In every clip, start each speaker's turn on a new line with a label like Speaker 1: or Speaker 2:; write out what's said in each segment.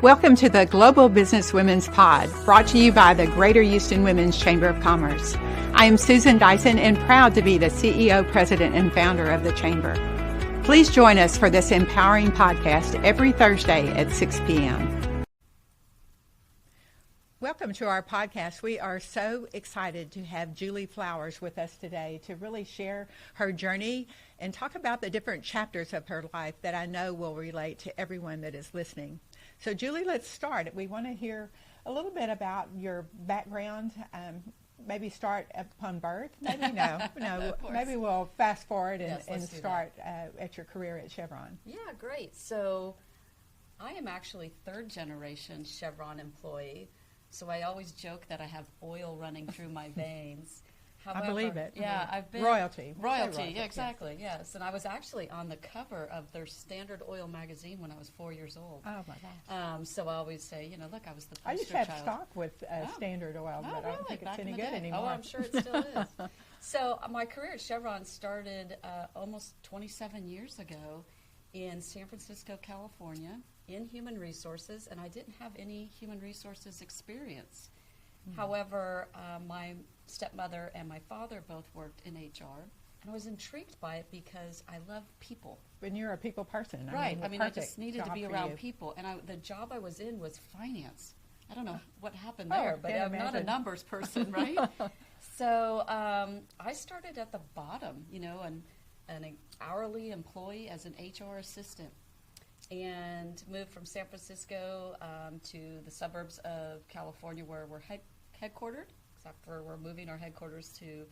Speaker 1: Welcome to the Global Business Women's Pod, brought to you by the Greater Houston Women's Chamber of Commerce. I am Susan Dyson and proud to be the CEO, President, and founder of the Chamber. Please join us for this empowering podcast every Thursday at 6 p.m. Welcome to our podcast. We are so excited to have Julie Flowers with us today to really share her journey and talk about the different chapters of her life that I know will relate to everyone that is listening. So Julie, let's start. We want to hear a little bit about your background. Maybe start upon birth. Maybe no. Maybe we'll fast forward and start at your career at Chevron.
Speaker 2: Yeah, great. So I am actually third generation Chevron employee. So I always joke that I have oil running through my veins.
Speaker 1: However, I believe it.
Speaker 2: Yeah, I've been
Speaker 1: royalty.
Speaker 2: Royalty, yeah, exactly. Yes, and I was actually on the cover of their Standard Oil magazine when I was 4 years old.
Speaker 1: Oh my gosh!
Speaker 2: So I always say, look, I was the poster child.
Speaker 1: I used to have stock with Standard Oil, but I don't think it's any good anymore.
Speaker 2: Oh, I'm sure it still is. So my career at Chevron started almost 27 years ago in San Francisco, California, in human resources, and I didn't have any human resources experience. Mm-hmm. However, my stepmother and my father both worked in HR, and I was intrigued by it because I love people.
Speaker 1: And you're a people person.
Speaker 2: Right. I just needed to be around people, and the job I was in was finance. I don't know what happened there, but I'm not a numbers person, right? So I started at the bottom, an hourly employee as an HR assistant, and moved from San Francisco to the suburbs of California where we're headquartered, except for we're moving our headquarters to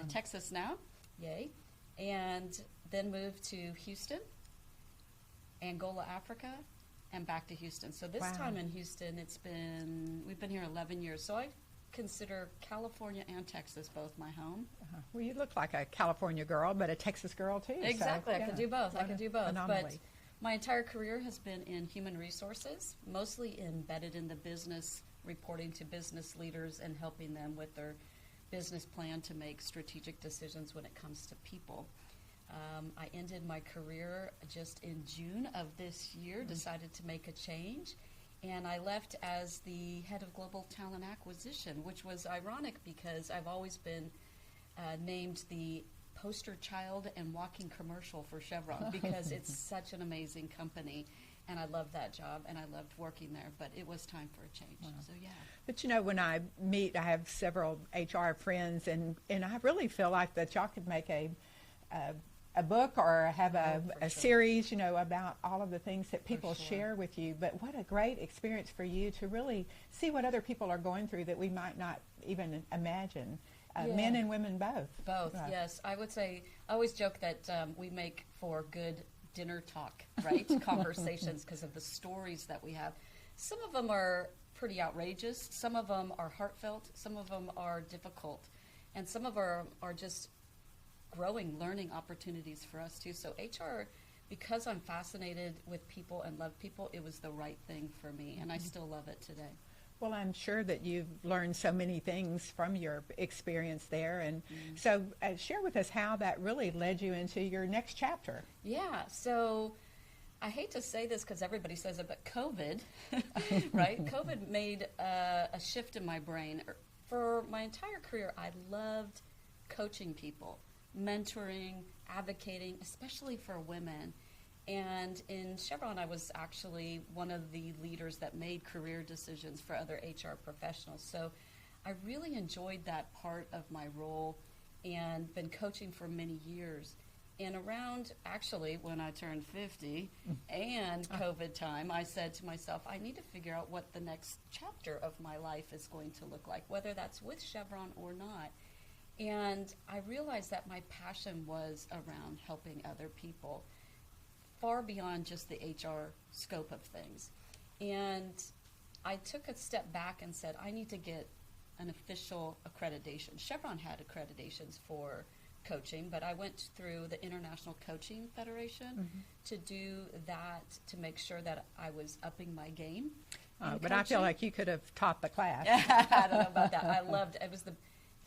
Speaker 2: Texas now, yay, and then moved to Houston, Angola, Africa, and back to Houston. So this time in Houston, we've been here 11 years, so I consider California and Texas both my home.
Speaker 1: Well, you look like a California girl, but a Texas girl too.
Speaker 2: Exactly,
Speaker 1: so,
Speaker 2: I can do both.
Speaker 1: Anomaly.
Speaker 2: But my entire career has been in human resources, mostly embedded in the business, reporting to business leaders and helping them with their business plan to make strategic decisions when it comes to people. I ended my career just in June of this year, decided to make a change, and I left as the head of global talent acquisition, which was ironic because I've always been named the poster child and walking commercial for Chevron because it's such an amazing company, and I loved that job and I loved working there, but it was time for a change. So yeah. But
Speaker 1: when I have several HR friends, and I really feel like that y'all could make a book or have a series, about all of the things that people share with you. But what a great experience for you to really see what other people are going through that we might not even imagine. Men and women both.
Speaker 2: Both, yes. I would say, I always joke that we make for good dinner talk, right? Conversations because of the stories that we have. Some of them are pretty outrageous. Some of them are heartfelt. Some of them are difficult. And some of them are just growing, learning opportunities for us too. So HR, because I'm fascinated with people and love people, it was the right thing for me, and I still love it today.
Speaker 1: Well, I'm sure that you've learned so many things from your experience there. And so share with us how that really led you into your next chapter.
Speaker 2: Yeah, so I hate to say this because everybody says it, but COVID, right? COVID made a shift in my brain. For my entire career, I loved coaching people, mentoring, advocating, especially for women. And in Chevron, I was actually one of the leaders that made career decisions for other HR professionals. So I really enjoyed that part of my role and been coaching for many years. And around, actually, when I turned 50 and COVID time, I said to myself, I need to figure out what the next chapter of my life is going to look like, whether that's with Chevron or not. And I realized that my passion was around helping other people, far beyond just the HR scope of things. And I took a step back and said, I need to get an official accreditation. Chevron had accreditations for coaching, but I went through the International Coaching Federation to do that, to make sure that I was upping my game.
Speaker 1: But coaching. I feel like you could have taught the class.
Speaker 2: I don't know about that. I loved it. It was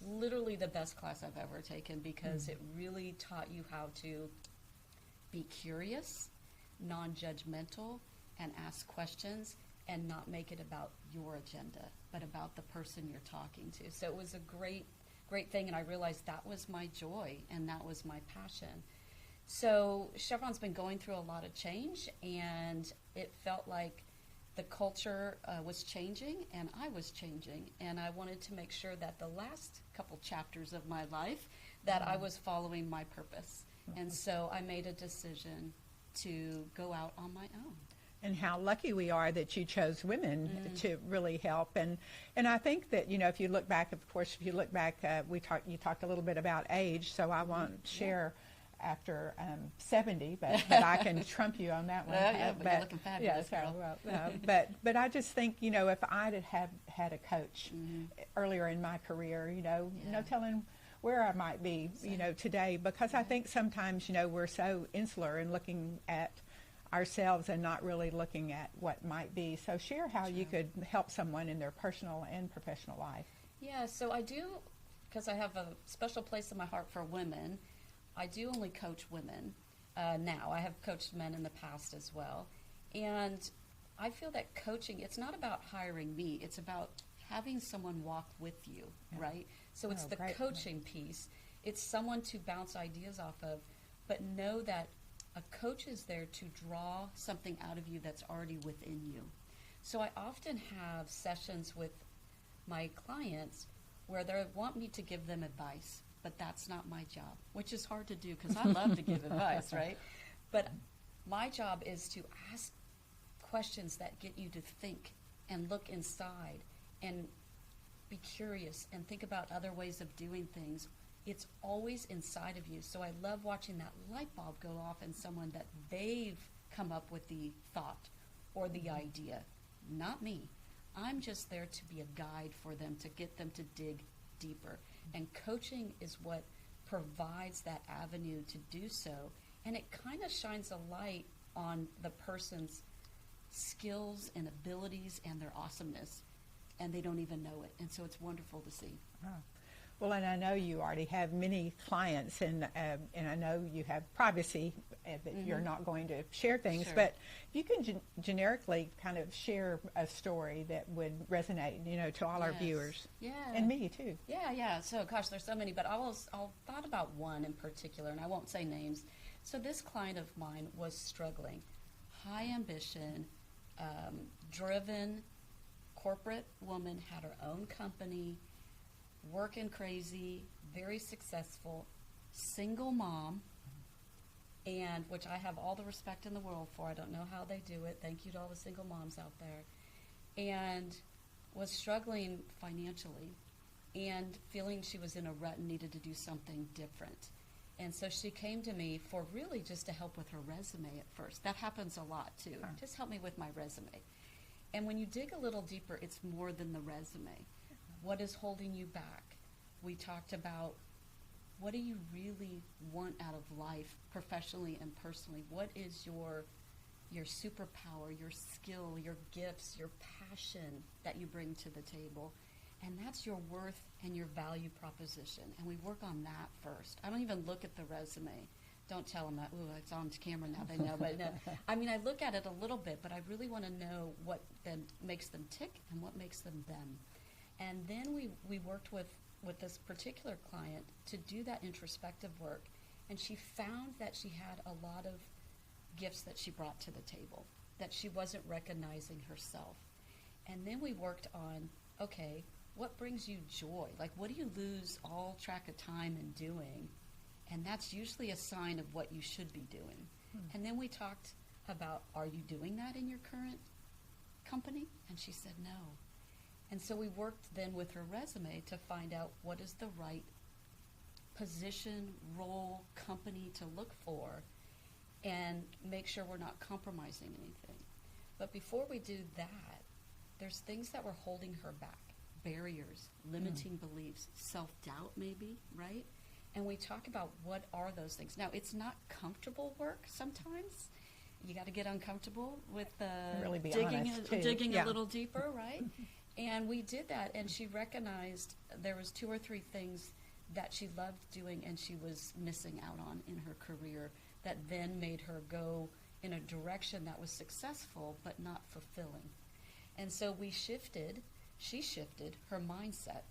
Speaker 2: literally the best class I've ever taken because it really taught you how to be curious, non-judgmental, and ask questions and not make it about your agenda, but about the person you're talking to. So it was a great thing, and I realized that was my joy and that was my passion. So Chevron's been going through a lot of change, and it felt like the culture was changing and I was changing, and I wanted to make sure that the last couple chapters of my life that I was following my purpose. And so I made a decision to go out on my own.
Speaker 1: And how lucky we are that you chose women to really help. And I think that, if you look back, of course, if you look back, you talked a little bit about age, so I won't share after 70, but I can trump you on that one.
Speaker 2: But you're looking fabulous, girl.
Speaker 1: But I just think, if I'd have had a coach earlier in my career, no telling where I might be, today, because I think sometimes, we're so insular in looking at ourselves and not really looking at what might be. So share how you could help someone in their personal and professional life.
Speaker 2: Yeah, so I do, because I have a special place in my heart for women, I do only coach women now. I have coached men in the past as well. And I feel that coaching, it's not about hiring me, it's about having someone walk with you, right? So it's the coaching piece. It's someone to bounce ideas off of, but know that a coach is there to draw something out of you that's already within you. So I often have sessions with my clients where they want me to give them advice, but that's not my job, which is hard to do because I love to give advice, right? But my job is to ask questions that get you to think and look inside and be curious and think about other ways of doing things. It's always inside of you. So I love watching that light bulb go off in someone that they've come up with the thought or the idea, not me. I'm just there to be a guide for them, to get them to dig deeper. And coaching is what provides that avenue to do so. And it kind of shines a light on the person's skills and abilities and their awasomeness, and they don't even know it. And so it's wonderful to see.
Speaker 1: Oh. Well, and I know you already have many clients, and I know you have privacy that you're not going to share things, but if you can generically kind of share a story that would resonate, to all our viewers.
Speaker 2: Yeah.
Speaker 1: And me too.
Speaker 2: Yeah. So, gosh, there's so many, but I'll thought about one in particular, and I won't say names. So this client of mine was struggling. High ambition, driven, corporate woman, had her own company, working crazy, very successful, single mom, and which I have all the respect in the world for. I don't know how they do it. Thank you to all the single moms out there. And was struggling financially and feeling she was in a rut and needed to do something different. And so she came to me for really just to help with her resume at first. That happens a lot too. Just help me with my resume. And when you dig a little deeper, it's more than the resume. What is holding you back? We talked about, what do you really want out of life, professionally and personally? What is your superpower, your skill, your gifts, your passion that you bring to the table? And that's your worth and your value proposition. And we work on that first. I don't even look at the resume. Don't tell them that, ooh, it's on camera now, they know. But no, I mean, I look at it a little bit, but I really want to know what then makes them tick and what makes them them. And then we worked with this particular client to do that introspective work, and she found that she had a lot of gifts that she brought to the table, that she wasn't recognizing herself. And then we worked on, okay, what brings you joy? Like, what do you lose all track of time in doing? And that's usually a sign of what you should be doing. And then we talked about, are you doing that in your current company? And she said no. And so we worked then with her resume to find out what is the right position, role, company to look for and make sure we're not compromising anything. But before we do that, there's things that were holding her back, barriers, limiting beliefs, self-doubt maybe, right? And we talk about what are those things. Now, it's not comfortable work sometimes. You got to get uncomfortable with
Speaker 1: really be
Speaker 2: digging a little deeper, right? And we did that, and she recognized there was 2 or 3 things that she loved doing and she was missing out on in her career that then made her go in a direction that was successful but not fulfilling. And so she shifted her mindset.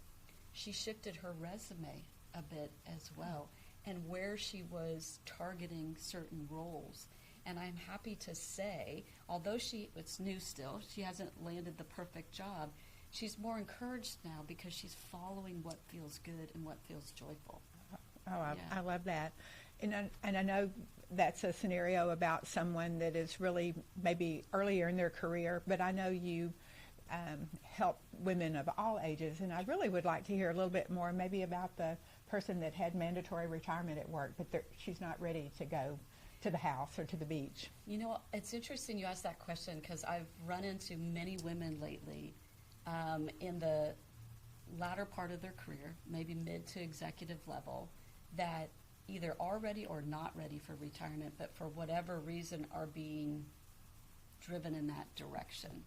Speaker 2: She shifted her resume a bit as well, and where she was targeting certain roles. And I'm happy to say, although it's new still, she hasn't landed the perfect job, she's more encouraged now because she's following what feels good and what feels joyful.
Speaker 1: I love that. And I know that's a scenario about someone that is really maybe earlier in their career, but I know you help women of all ages, and I really would like to hear a little bit more maybe about the person that had mandatory retirement at work, but she's not ready to go to the house or to the beach.
Speaker 2: You know, it's interesting you asked that question because I've run into many women lately in the latter part of their career, maybe mid to executive level, that either are ready or not ready for retirement, but for whatever reason are being driven in that direction.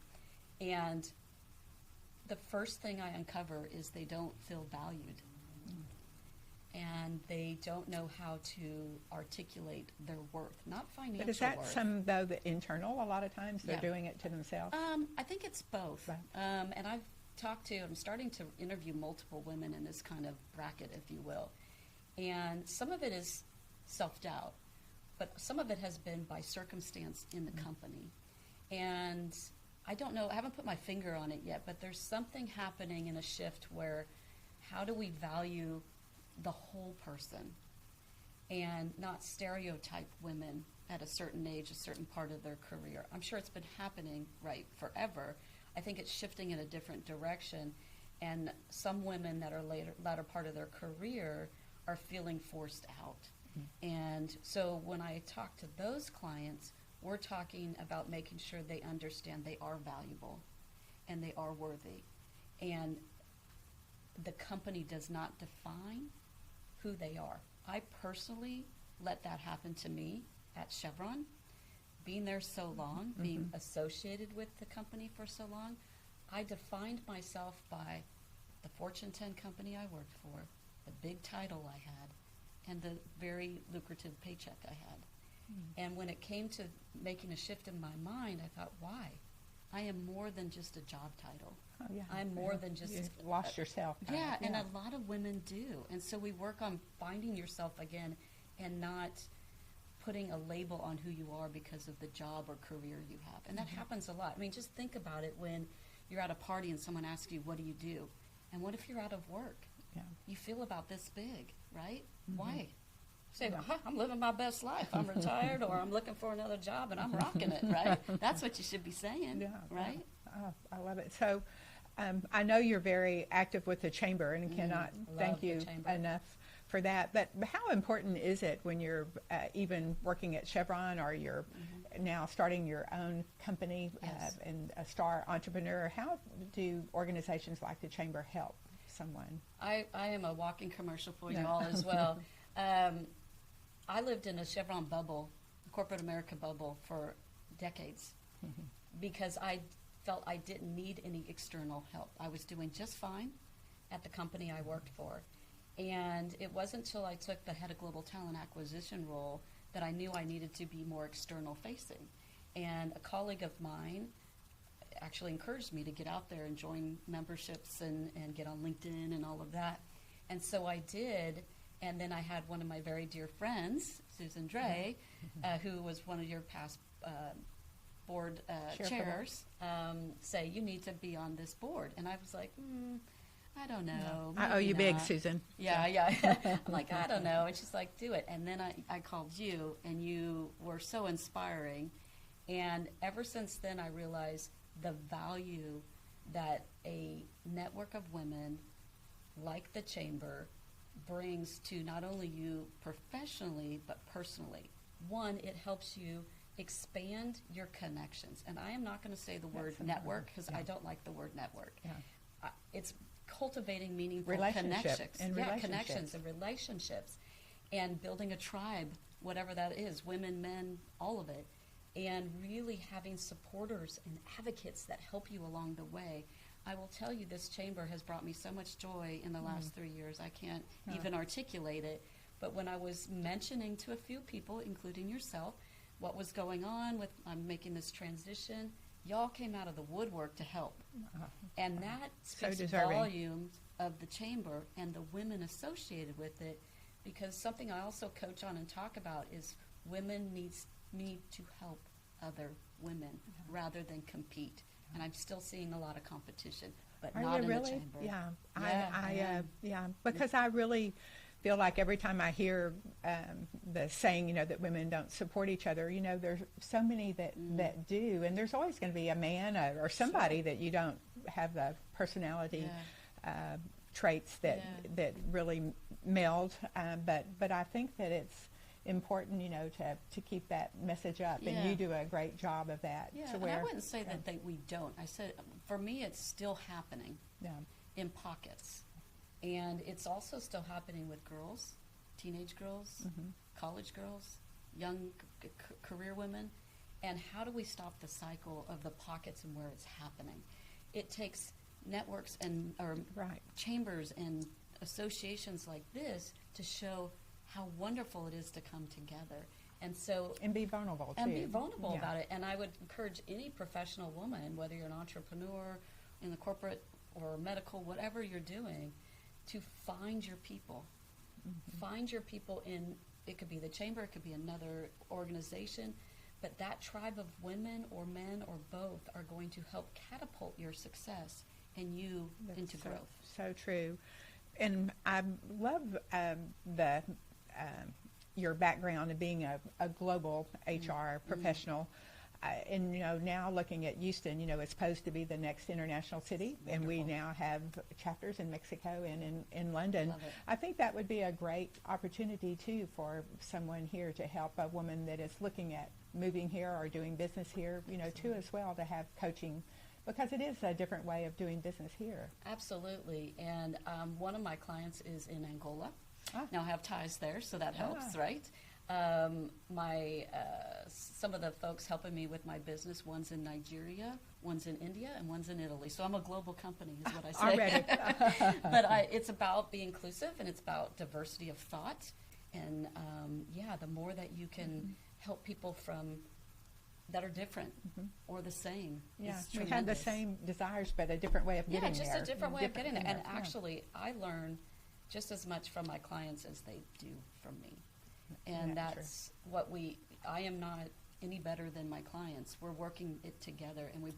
Speaker 2: And the first thing I uncover is they don't feel valued. And they don't know how to articulate their worth, not financial worth.
Speaker 1: But is that some, though, the internal? A lot of times they're doing it to themselves?
Speaker 2: I think it's both.
Speaker 1: Right.
Speaker 2: And I'm starting to interview multiple women in this kind of bracket, if you will. And some of it is self-doubt, but some of it has been by circumstance in the company. And I don't know, I haven't put my finger on it yet, but there's something happening in a shift where how do we value the whole person and not stereotype women at a certain age, a certain part of their career. I'm sure it's been happening, forever. I think it's shifting in a different direction, and some women that are latter part of their career are feeling forced out. And so when I talk to those clients, we're talking about making sure they understand they are valuable and they are worthy. And the company does not define who they are. I personally let that happen to me at Chevron. Being there so long, being associated with the company for so long, I defined myself by the Fortune 10 company I worked for, the big title I had, and the very lucrative paycheck I had. And when it came to making a shift in my mind, I thought, why? I am more than just a job title.
Speaker 1: Oh, yeah.
Speaker 2: I'm more than just...
Speaker 1: You've lost yourself.
Speaker 2: And a lot of women do. And so we work on finding yourself again and not putting a label on who you are because of the job or career you have. And that happens a lot. I mean, just think about it when you're at a party and someone asks you, what do you do? And what if you're out of work?
Speaker 1: Yeah.
Speaker 2: You feel about this big, right? Why? Say, I'm living my best life. I'm retired, or I'm looking for another job, and I'm rocking it, right? That's what you should be saying, right?
Speaker 1: Oh, I love it. So I know you're very active with the Chamber, and cannot thank you enough for that. But how important is it when you're even working at Chevron, or you're now starting your own company and a star entrepreneur? How do organizations like the Chamber help someone?
Speaker 2: I am a walking commercial for you all as well. I lived in a Chevron bubble, corporate America bubble, for decades because I felt I didn't need any external help. I was doing just fine at the company I worked for. And it wasn't until I took the head of global talent acquisition role that I knew I needed to be more external facing. And a colleague of mine actually encouraged me to get out there and join memberships and get on LinkedIn and all of that. And so I did. And then I had one of my very dear friends, Susan Dre, who was one of your past board chairs, say, you need to be on this board. And I was like, I don't know.
Speaker 1: I owe you big, Susan.
Speaker 2: Yeah. I'm like, I don't know. And she's like, do it. And then I called you, and you were so inspiring. And ever since then, I realized the value that a network of women like the Chamber brings to not only you professionally, but personally. One, it helps you expand your connections. And I am not going to say the word network because I don't like the word network. Yeah. It's cultivating meaningful connections. Connections and relationships, and building a tribe, whatever that is, women, men, all of it, and really having supporters and advocates that help you along the way. I will tell you, this Chamber has brought me so much joy in the last 3 years. I can't even articulate it. But when I was mentioning to a few people, including yourself, what was going on with I'm making this transition, y'all came out of the woodwork to help. And that
Speaker 1: So
Speaker 2: speaks
Speaker 1: deserving.
Speaker 2: volumes of the chamber and the women associated with it, because something I also coach on and talk about is women need to help other women rather than compete. And I'm still seeing a lot of competition, but
Speaker 1: Are
Speaker 2: not
Speaker 1: you
Speaker 2: in
Speaker 1: really?
Speaker 2: the chamber.
Speaker 1: Yeah.
Speaker 2: Yeah,
Speaker 1: Because I really feel like every time I hear the saying, that women don't support each other, there's so many that do, and there's always going to be a man or somebody that you don't have the personality traits that really meld. But I think that it's important, to keep that message up, and you do a great job of that.
Speaker 2: Yeah,
Speaker 1: to
Speaker 2: and
Speaker 1: where,
Speaker 2: I wouldn't say that we don't. I said, for me, it's still happening in pockets. And it's also still happening with girls, teenage girls, college girls, young career women. And how do we stop the cycle of the pockets and where it's happening? It takes networks and chambers and associations like this to show how wonderful it is to come together. And
Speaker 1: be vulnerable, too.
Speaker 2: And be vulnerable about it. And I would encourage any professional woman, whether you're an entrepreneur in the corporate or medical, whatever you're doing, to find your people. Find your people it could be the chamber, it could be another organization, but that tribe of women or men or both are going to help catapult your success and you into growth.
Speaker 1: So true. And I love your background of being a global HR professional. And now looking at Houston, it's supposed to be the next international city, and we now have chapters in Mexico and in London. I think that would be a great opportunity too for someone here to help a woman that is looking at moving here or doing business here, too, as well, to have coaching, because it is a different way of doing business here.
Speaker 2: Absolutely. And one of my clients is in Angola. Now I have ties there, so that helps, right? Some of the folks helping me with my business, one's in Nigeria, one's in India, and one's in Italy. So I'm a global company, is what I say.
Speaker 1: Already.
Speaker 2: But it's about being inclusive, and it's about diversity of thought. And the more that you can help people that are different or the same.
Speaker 1: Yeah,
Speaker 2: is
Speaker 1: we
Speaker 2: tremendous.
Speaker 1: have the same desires, but a different way of getting there.
Speaker 2: Yeah, just a different way of getting there. And
Speaker 1: Yeah.
Speaker 2: actually, I learn just as much from my clients as they do from me. And that's what I am not any better than my clients. We're working it together, and we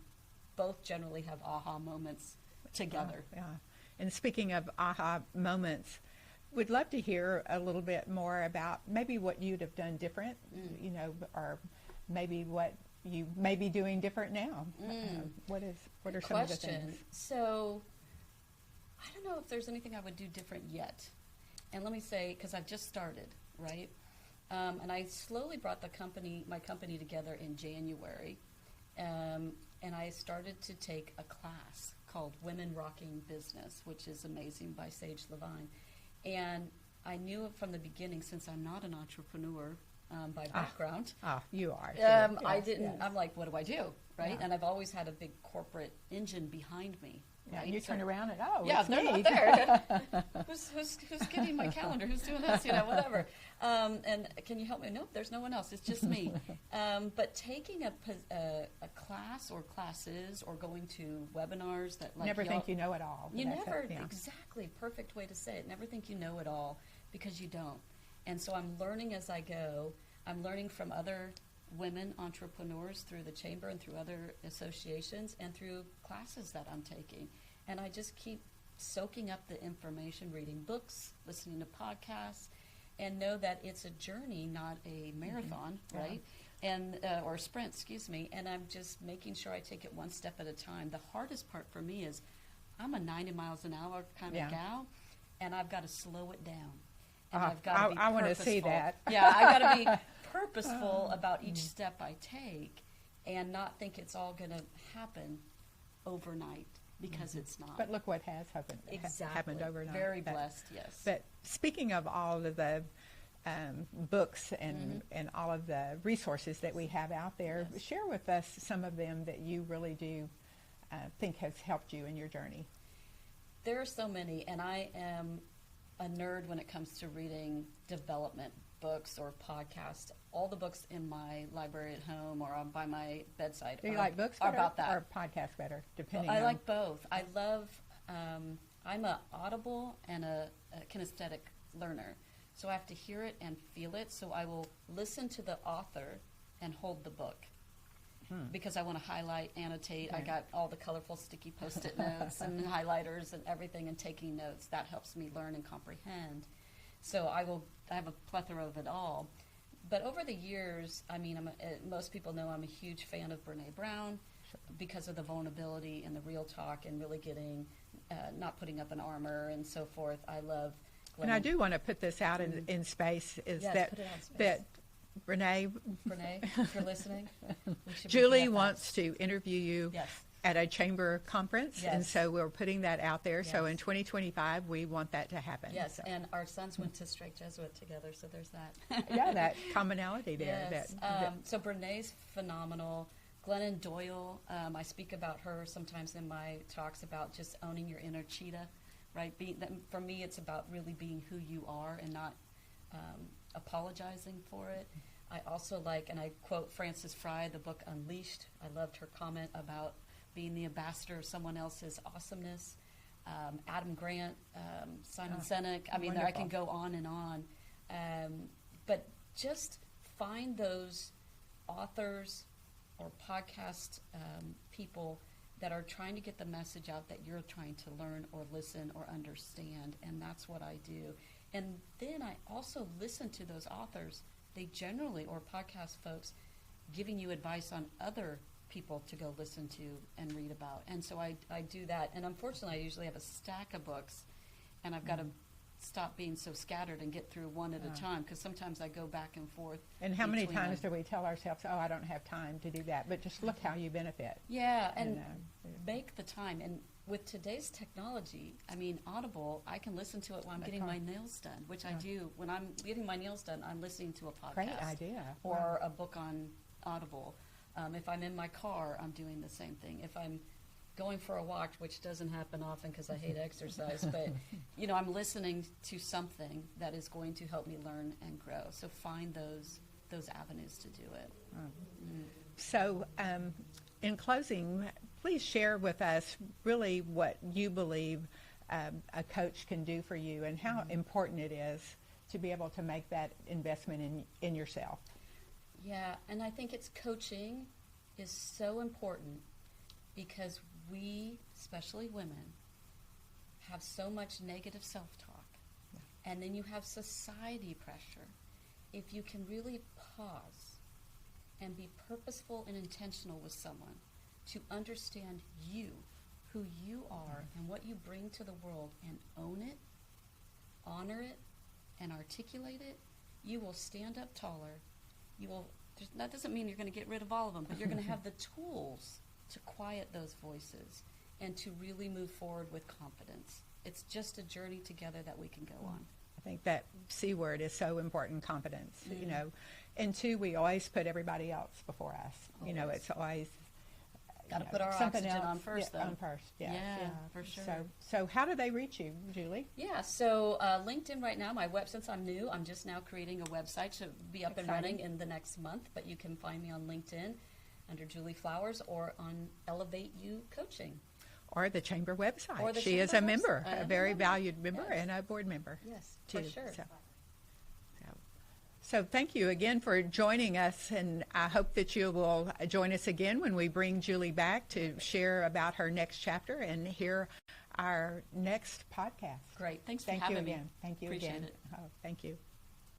Speaker 2: both generally have aha moments together.
Speaker 1: Yeah. And speaking of aha moments, we'd love to hear a little bit more about maybe what you'd have done different, or maybe what you may be doing different now. What are some of the things?
Speaker 2: So I don't know if there's anything I would do different yet. And let me say, because I've just started, right? And I slowly brought my company together in January. And I started to take a class called Women Rocking Business, which is amazing, by Sage Levine. And I knew it from the beginning, since I'm not an entrepreneur by background.
Speaker 1: You are.
Speaker 2: I didn't. Yes. I'm like, what do I do, right?
Speaker 1: Yeah.
Speaker 2: And I've always had a big corporate engine behind me.
Speaker 1: Yeah,
Speaker 2: right?
Speaker 1: you turn around and
Speaker 2: yeah,
Speaker 1: it's
Speaker 2: they're
Speaker 1: me.
Speaker 2: not there. who's getting my calendar? Who's doing this? Whatever. And can you help me? Nope, there's no one else. It's just me. But taking a class or classes or going to webinars that
Speaker 1: never think you know it all.
Speaker 2: You never exactly perfect way to say it. Never think you know it all, because you don't. And so I'm learning as I go. I'm learning from other women entrepreneurs through the chamber and through other associations and through classes that I'm taking. And I just keep soaking up the information, reading books, listening to podcasts, and know that it's a journey, not a marathon, right? And or a sprint, excuse me. And I'm just making sure I take it one step at a time. The hardest part for me is I'm a 90 miles an hour kind of gal, and I've got to slow it down. And I've got to be
Speaker 1: I want to see that.
Speaker 2: Yeah, I've got to be purposeful about each step I take, and not think it's all going to happen overnight, because it's not.
Speaker 1: But look what has happened. Happened overnight.
Speaker 2: Very blessed, yes.
Speaker 1: But speaking of all of the books and all of the resources that we have out there, share with us some of them that you really do think has helped you in your journey.
Speaker 2: There are so many, and I am a nerd when it comes to reading development books or podcasts. All the books in my library at home or by my bedside
Speaker 1: Do you like books
Speaker 2: are
Speaker 1: better
Speaker 2: about that.
Speaker 1: or podcasts better, depending
Speaker 2: I
Speaker 1: on?
Speaker 2: like both. I love, I'm a audible and a kinesthetic learner. So I have to hear it and feel it. So I will listen to the author and hold the book. Because I want to highlight, annotate. I got all the colorful sticky Post-it notes and highlighters and everything, and taking notes. That helps me learn and comprehend. So I have a plethora of it all. But over the years, I mean, most people know I'm a huge fan of Brene Brown because of the vulnerability and the real talk and really getting, not putting up an armor and so forth. I love Glennon.
Speaker 1: And I do want to put this out in space, is
Speaker 2: Yes,
Speaker 1: that
Speaker 2: put it on space.
Speaker 1: that Brene,
Speaker 2: if you're listening, we should
Speaker 1: Julie
Speaker 2: be at that.
Speaker 1: wants to interview you
Speaker 2: Yes.
Speaker 1: at a chamber conference, and
Speaker 2: Yes.
Speaker 1: so we're putting that out there. So
Speaker 2: Yes.
Speaker 1: in 2025, we want that to happen.
Speaker 2: Yes,
Speaker 1: So,
Speaker 2: and our sons went to Strake Jesuit together, so there's that.
Speaker 1: yeah, that commonality there.
Speaker 2: Yes.
Speaker 1: That
Speaker 2: So Brene's phenomenal. Glennon Doyle, I speak about her sometimes in my talks about just owning your inner cheetah, right? For me, it's about really being who you are and not apologizing for it. I also like, and I quote Frances Fry, the book Unleashed. I loved her comment about being the ambassador of someone else's awesomeness. Adam Grant, Simon Sinek. I mean, I can go on and on. But just find those authors or podcast people that are trying to get the message out that you're trying to learn or listen or understand, and that's what I do. And then I also listen to those authors. They generally, or podcast folks, giving you advice on other people to go listen to and read about. And so I do that. And unfortunately, I usually have a stack of books, and I've got to stop being so scattered and get through one at a time, because sometimes I go back and forth.
Speaker 1: and how many
Speaker 2: between
Speaker 1: times
Speaker 2: them.
Speaker 1: do we tell ourselves, "Oh, I don't have time to do that," but just look how you benefit.
Speaker 2: Yeah, and
Speaker 1: know,
Speaker 2: make the time. And with today's technology, I mean, Audible, I can listen to it while I'm getting my nails done, which I do. When I'm getting my nails done, I'm listening to a podcast.
Speaker 1: Great idea.
Speaker 2: Or
Speaker 1: Wow.
Speaker 2: a book on Audible. If I'm in my car, I'm doing the same thing. If I'm going for a walk, which doesn't happen often because I hate exercise, but you know, I'm listening to something that is going to help me learn and grow. So find those avenues to do it.
Speaker 1: So, in closing, please share with us really what you believe a coach can do for you and how important it is to be able to make that investment in yourself.
Speaker 2: Yeah, and I think it's coaching is so important because we, especially women, have so much negative self-talk. Yeah. And then you have society pressure. If you can really pause and be purposeful and intentional with someone to understand you, who you are, and what you bring to the world, and own it, honor it, and articulate it, you will stand up taller. That doesn't mean you're going to get rid of all of them, but you're going to have the tools to quiet those voices and to really move forward with confidence. It's just a journey together that we can go on.
Speaker 1: I think that C word is so important, confidence, you know. And two, we always put everybody else before us. You know, it's always
Speaker 2: Got to put our
Speaker 1: something
Speaker 2: oxygen
Speaker 1: else
Speaker 2: on first, though.
Speaker 1: On first, yeah,
Speaker 2: for sure.
Speaker 1: So how do they reach you, Julie?
Speaker 2: Yeah, so LinkedIn right now, since I'm new, I'm just now creating a website to be up and running in the next month, but you can find me on LinkedIn under Julie Flowers or on Elevate You Coaching.
Speaker 1: Or the Chamber website.
Speaker 2: Or the
Speaker 1: She is
Speaker 2: Chamber
Speaker 1: a member,
Speaker 2: website.
Speaker 1: a very valued member
Speaker 2: Yes.
Speaker 1: and a board member.
Speaker 2: Yes,
Speaker 1: too.
Speaker 2: for sure.
Speaker 1: So thank you again for joining us, and I hope that you will join us again when we bring Julie back to share about her next chapter and hear our next podcast.
Speaker 2: Great. Thanks for
Speaker 1: Thank you
Speaker 2: having me.
Speaker 1: again. Thank you
Speaker 2: Appreciate
Speaker 1: again.
Speaker 2: it.
Speaker 1: Oh, thank you.